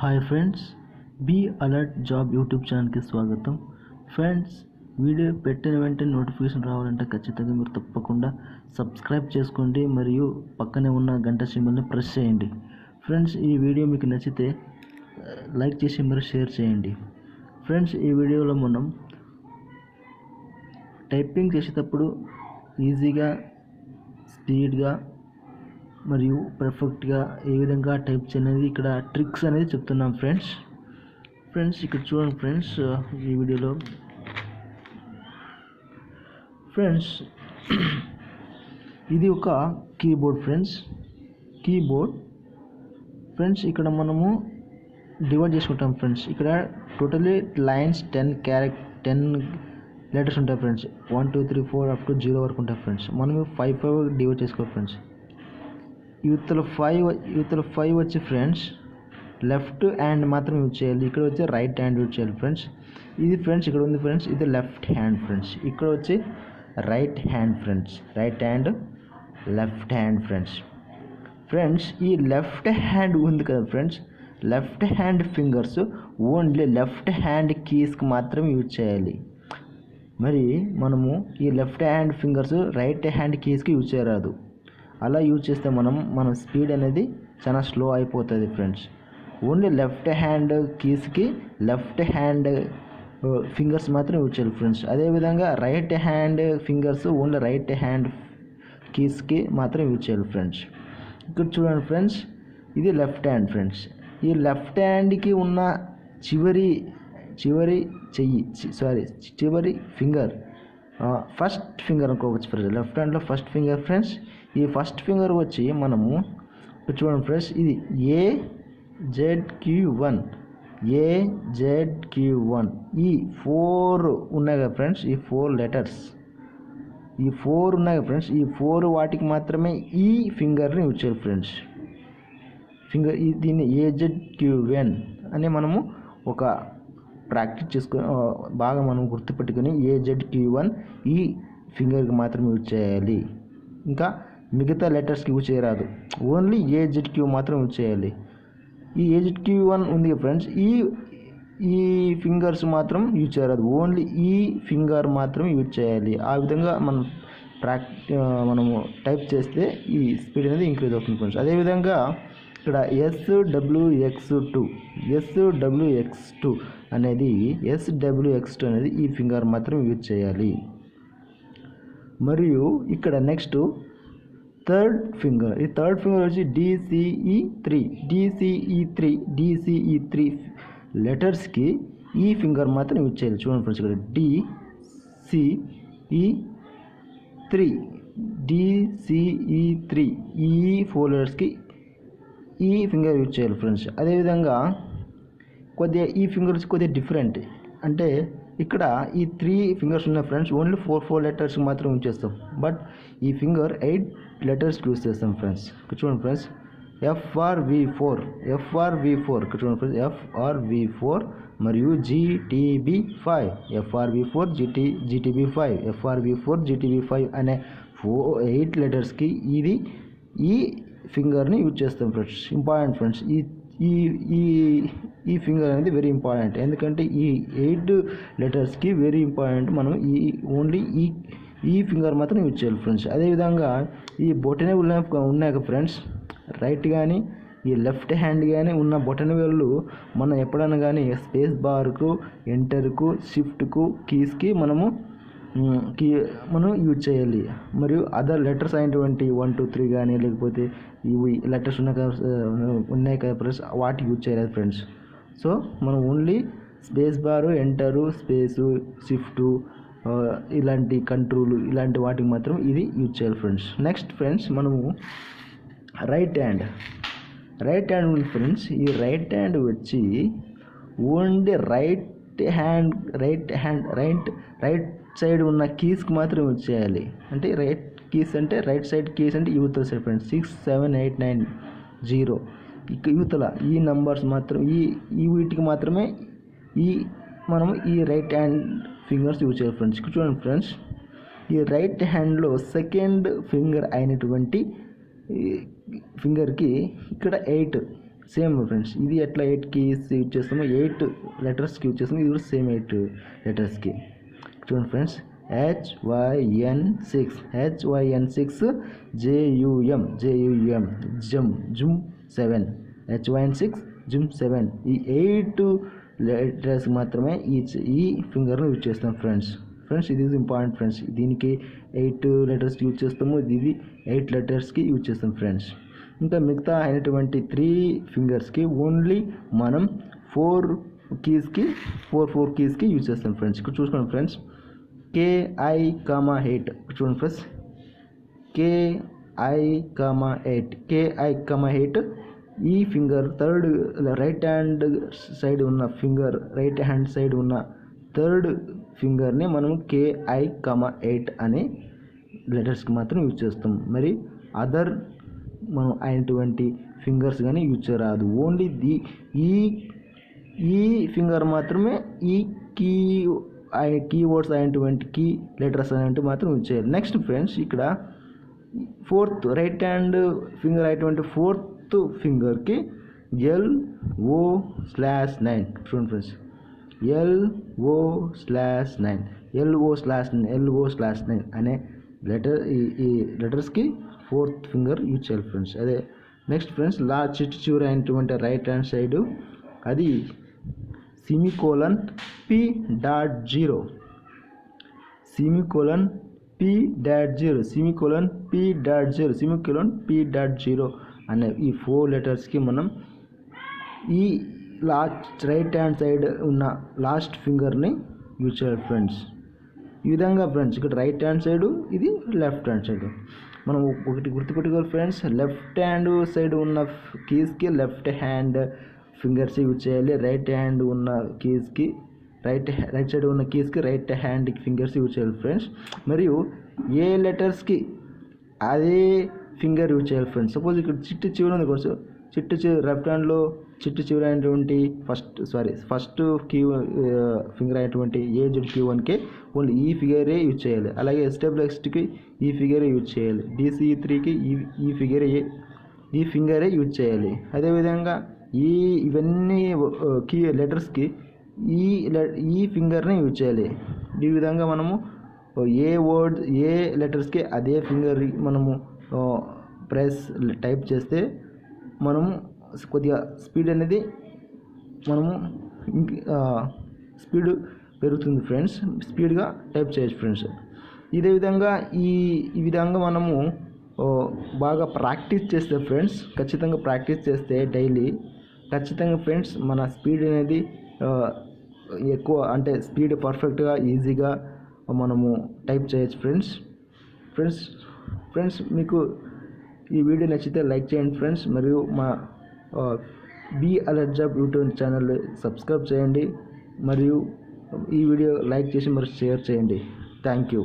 Hi friends, be alert job YouTube ఛానల్కి స్వాగతం. Friends, video పెట్టిన వెంటనే నోటిఫికేషన్ రావాలంటే ఖచ్చితంగా మీరు తప్పకుండా సబ్స్క్రైబ్ చేసుకోండి మరియు పక్కనే ఉన్న గంట సింబల్ని ప్రెస్ చేయండి. ఫ్రెండ్స్, ఈ వీడియో మీకు నచ్చితే లైక్ చేసి మరి షేర్ చేయండి. ఫ్రెండ్స్, ఈ వీడియోలో మనం టైపింగ్ చేసేటప్పుడు ఈజీగా, స్పీడ్గా మరియు పర్ఫెక్ట్గా ఏ విధంగా టైప్ చేయనేది ఇక్కడ ట్రిక్స్ అనేది చెప్తున్నాం. ఫ్రెండ్స్ ఇక్కడ చూడండి ఫ్రెండ్స్, ఈ వీడియోలో ఫ్రెండ్స్ ఇది ఒక కీబోర్డ్ ఫ్రెండ్స్ ఇక్కడ మనము డివైడ్ చేసుకుంటాం. ఫ్రెండ్స్ ఇక్కడ టోటలీ లైన్స్ 10 లెటర్స్ ఉంటాయి ఫ్రెండ్స్. 1 2 3 4 అప్ టు 0 వరకు ఉంటాయి ఫ్రెండ్స్. మనము 5 డివైడ్ చేసుకోవాలి ఫ్రెండ్స్. యూత్లో 5 వచ్చి ఫ్రెండ్స్ లెఫ్ట్ హ్యాండ్ మాత్రం యూజ్ చేయాలి. ఇక్కడ వచ్చి రైట్ హ్యాండ్ యూజ్ చేయాలి ఫ్రెండ్స్. ఇది ఫ్రెండ్స్ ఇక్కడ ఉంది ఫ్రెండ్స్, ఇది లెఫ్ట్ హ్యాండ్ ఫ్రెండ్స్. ఇక్కడ వచ్చి right hand friends, right hand left hand friends ఈ లెఫ్ట్ హ్యాండ్ ఉంది కదా friends, left hand fingers only left hand కీస్కి మాత్రం యూజ్ చేయాలి. మరి మనము ఈ left hand fingers right hand కీస్కి యూజ్ చేయరాదు. అలా యూజ్ చేస్తే మన స్పీడ్ అనేది చాలా స్లో అయిపోతుంది ఫ్రెండ్స్. ఓన్లీ లెఫ్ట్ హ్యాండ్ కీస్కి లెఫ్ట్ హ్యాండ్ ఫింగర్స్ మాత్రం యూజ్ చేయాలి ఫ్రెండ్స్. అదేవిధంగా right hand fingers only right hand కీస్కి మాత్రం యూజ్ చేయాలి ఫ్రెండ్స్. ఇక్కడ చూడండి ఫ్రెండ్స్, ఇది లెఫ్ట్ హ్యాండ్ ఫ్రెండ్స్. ఈ లెఫ్ట్ హ్యాండ్కి ఉన్న చివరి ఫింగర్ ఫస్ట్ ఫింగర్ అనుకోవచ్చు ఫ్రెండ్స్. లెఫ్ట్ హ్యాండ్లో ఫస్ట్ ఫింగర్ ఫ్రెండ్స్. ఈ ఫస్ట్ ఫింగర్ వచ్చి మనము చూడండి ఫ్రెండ్స్, ఇది AZQ1 ఈ 4 ఉన్నాయి కదా ఫ్రెండ్స్, ఈ 4 లెటర్స్ ఉన్నాయి కదా ఫ్రెండ్స్. ఈ 4 వాటికి మాత్రమే ఈ ఫింగర్ని యూజ్ చేయాలి ఫ్రెండ్స్. దీన్ని AZQ1 అని మనము ఒక ప్రాక్టీస్ చేసుకొని బాగా మనం గుర్తుపెట్టుకొని AZQ1 ఈ ఫింగర్కి మాత్రం యూజ్ చేయాలి. ఇంకా మిగతా లెటర్స్కి యూజ్ చేయరాదు, ఓన్లీ AZQ మాత్రం యూజ్ చేయాలి. ఈ AZQ1 ఉంది ఫ్రెండ్స్, ఈ ఫింగర్స్ మాత్రం యూజ్ చేయరాదు, ఓన్లీ ఈ ఫింగర్ మాత్రం యూజ్ చేయాలి. ఆ విధంగా మనము టైప్ చేస్తే ఈ స్పీడ్ అనేది ఇంక్రీజ్ అవుతుంది ఫ్రెండ్స్. అదేవిధంగా ఇక్కడ SWX2 అనేది ఈ ఫింగర్ మాత్రం యూజ్ చేయాలి. మరియు ఇక్కడ నెక్స్ట్ థర్డ్ ఫింగర్ వచ్చి DCE3 లెటర్స్కి ఈ ఫింగర్ మాత్రం యూజ్ చేయాలి. చూడండి ఫ్రెండ్స్, ఇక్కడ DCE3 ఈ 4 లెటర్స్కి ఈ ఫింగర్ యూజ్ చేయాలి ఫ్రెండ్స్. అదేవిధంగా ఈ ఫింగర్స్ కొద్దిగా డిఫరెంట్, అంటే ఇక్కడ ఈ 3 ఫింగర్స్ ఉన్నాయి ఫ్రెండ్స్, ఓన్లీ 4 లెటర్స్ మాత్రం యూజ్ చేస్తాం. బట్ ఈ ఫింగర్ 8 లెటర్స్ యూజ్ చేస్తాం ఫ్రెండ్స్. చూడండి ఫ్రెండ్స్, FRV4 ఇక్కడ చూడండి ఫ్రెండ్స్, FRV4 మరియు GTB5 FRV4 అనే 8 లెటర్స్కి ఈ ఫింగర్ని యూజ్ చేస్తాం ఫ్రెండ్స్. ఇంపార్టెంట్ ఫ్రెండ్స్, ఈ ఫింగర్ అనేది వెరీ ఇంపార్టెంట్, ఎందుకంటే ఈ 8 లెటర్స్కి వెరీ ఇంపార్టెంట్. మనం ఓన్లీ ఈ ఫింగర్ మాత్రం యూజ్ చేయాలి ఫ్రెండ్స్. అదేవిధంగా ఈ బొటన ఉన్నాయి కదా ఫ్రెండ్స్, రైట్ కానీ ఈ లెఫ్ట్ హ్యాండ్ కానీ ఉన్న బొటన వేళ్ళు మనం ఎప్పుడైనా కానీ స్పేస్ బార్కు, ఎంటర్కు, షిఫ్ట్కు, కీస్కి మనం యూజ్ చేయాలి. మరియు అదర్ లెటర్స్ అయినటువంటి 1 2 3 కానీ లేకపోతే ఇవి లెటర్స్ ఉన్నాయి కదా ఫ్రెండ్స్, వాటికి యూజ్ చేయలేదు ఫ్రెండ్స్. సో మనం ఓన్లీ స్పేస్ బారు, ఎంటరు, స్పేసు, షిఫ్టు, ఇలాంటి కంట్రోల్ ఇలాంటి వాటికి మాత్రం ఇది యూజ్ చేయాలి ఫ్రెండ్స్. నెక్స్ట్ ఫ్రెండ్స్, మనము రైట్ హ్యాండ్ ఉంది ఫ్రెండ్స్. ఈ రైట్ హ్యాండ్ వచ్చి ఓన్లీ రైట్ సైడ్ ఉన్న కీస్కి మాత్రం యూజ్ చేయాలి. అంటే రైట్ కీస్ అంటే రైట్ సైడ్ కీస్ అంటే యూతల సైడ్ ఫ్రెండ్స్. 6 7 8 9 0 యూతల ఈ నంబర్స్ మాత్రం ఈ వీటికి మాత్రమే మనము ఈ రైట్ హ్యాండ్ ఫింగర్స్ యూజ్ చేయాలి ఫ్రెండ్స్. చూడండి ఫ్రెండ్స్, ఈ రైట్ హ్యాండ్లో సెకండ్ ఫింగర్ అయినటువంటి ఫింగర్కి ఇక్కడ సేమ్ ఫ్రెండ్స్, ఇది ఎట్లా 8 కీస్ యూజ్ చేస్తామో 8 లెటర్స్కి యూజ్ చేస్తాము, ఇది కూడా సేమ్ 8 లెటర్స్కి. చూడండి ఫ్రెండ్స్, HYN6 JUM జుమ్ 7 HYN6 జుమ్ 7 ఈ 8 లెటర్స్ మాత్రమే ఈ ఫింగర్ను యూజ్ చేస్తాం ఫ్రెండ్స్. ఇది ఈజ్ ఇంపార్టెంట్ ఫ్రెండ్స్. దీనికి 8 లెటర్స్కి యూజ్ చేస్తాము, ఇది 8 లెటర్స్కి యూజ్ చేస్తాం ఫ్రెండ్స్. ఇంకా మిగతా అయినటువంటి 3 ఫింగర్స్కి ఓన్లీ మనం 4 కీస్కి యూజ్ చేస్తాం ఫ్రెండ్స్. ఇక్కడ చూసుకోండి ఫ్రెండ్స్, KI,8 చూడండి ఫ్రెండ్స్, KI,8 ఈ ఫింగర్ రైట్ హ్యాండ్ సైడ్ ఉన్న థర్డ్ ఫింగర్ని మనం KI,8 అనే లెటర్స్కి మాత్రం యూజ్ చేస్తాం. మరి అదర్ మనం అయినటువంటి ఫింగర్స్ కానీ యూజ్ చేయరాదు. ఓన్లీ ఈ ఫింగర్ మాత్రమే ఈ కీవర్డ్స్ అయినటువంటి కీ లెటర్స్ అనేవి మాత్రం యూజ్ చేయాలి. నెక్స్ట్ ఫ్రెండ్స్, ఇక్కడ రైట్ హ్యాండ్ ఫింగర్ అయినటువంటి 4th ఫింగర్కి LO/9 చూడండి ఫ్రెండ్స్, LO/9 అనే ఈ లెటర్స్కి 4th ఫింగర్ యూజ్ చేయాలి ఫ్రెండ్స్. అదే నెక్స్ట్ ఫ్రెండ్స్, చివరి అయినటువంటి రైట్ హ్యాండ్ సైడ్ అది P.0 అనే ఈ 4 లెటర్స్కి మనం ఈ రైట్ హ్యాండ్ సైడ్ ఉన్న లాస్ట్ ఫింగర్ని యూజ్ చేయాలి ఫ్రెండ్స్. ఈ విధంగా ఫ్రెండ్స్, ఇక్కడ రైట్ హ్యాండ్ సైడ్, ఇది లెఫ్ట్ హ్యాండ్ సైడ్. మనం ఒకటి గుర్తుపెట్టుకోవాలి ఫ్రెండ్స్, లెఫ్ట్ హ్యాండ్ సైడ్ ఉన్న కీస్కి లెఫ్ట్ హ్యాండ్ ఫింగర్స్ యూజ్ చేయాలి, రైట్ హ్యాండ్ ఉన్న కీస్కి రైట్ సైడ్ ఉన్న కీస్కి రైట్ హ్యాండ్ ఫింగర్స్ యూజ్ చేయాలి ఫ్రెండ్స్. మరియు ఏ లెటర్స్కి అదే ఫింగర్ యూజ్ చేయాలి ఫ్రెండ్స్. సపోజ్ ఇక్కడ చివరి ఉంది కొంచెం లెఫ్ట్ హ్యాండ్లో చివరి అయినటువంటి ఫస్ట్ కీ ఫింగర్ అయినటువంటి ఏజ్డ్ Q1కి ఓన్లీ ఈ ఫిగరే యూజ్ చేయాలి. అలాగే SWXకి ఈ ఫిగరే యూజ్ చేయాలి. DC3కి ఈ ఫింగరే యూజ్ చేయాలి. అదేవిధంగా ఇవన్నీ కీ లెటర్స్కి ఈ ఫింగర్ని యూజ్ చేయాలి. ఈ విధంగా మనము ఏ లెటర్స్కి అదే ఫింగర్ మనము టైప్ చేస్తే మనము కొద్దిగా స్పీడ్ అనేది స్పీడ్ పెరుగుతుంది ఫ్రెండ్స్, స్పీడ్గా టైప్ చేయొచ్చు ఫ్రెండ్స్. ఇదే విధంగా ఈ విధంగా మనము బాగా ప్రాక్టీస్ చేస్తే ఫ్రెండ్స్, ఖచ్చితంగా ప్రాక్టీస్ చేస్తే డైలీ ఖచ్చితంగా ఫ్రెండ్స్ మన స్పీడ్ అనేది ఎక్కువ, అంటే స్పీడ్ పర్ఫెక్ట్గా ఈజీగా మనము టైప్ చేయొచ్చు ఫ్రెండ్స్. మీకు ఈ వీడియో నచ్చితే లైక్ చేయండి ఫ్రెండ్స్, మరియు మా BeAlertJob యూట్యూబ్ ఛానల్ సబ్స్క్రైబ్ చేయండి, మరియు ఈ వీడియో లైక్ చేసి మరి షేర్ చేయండి. Thank you.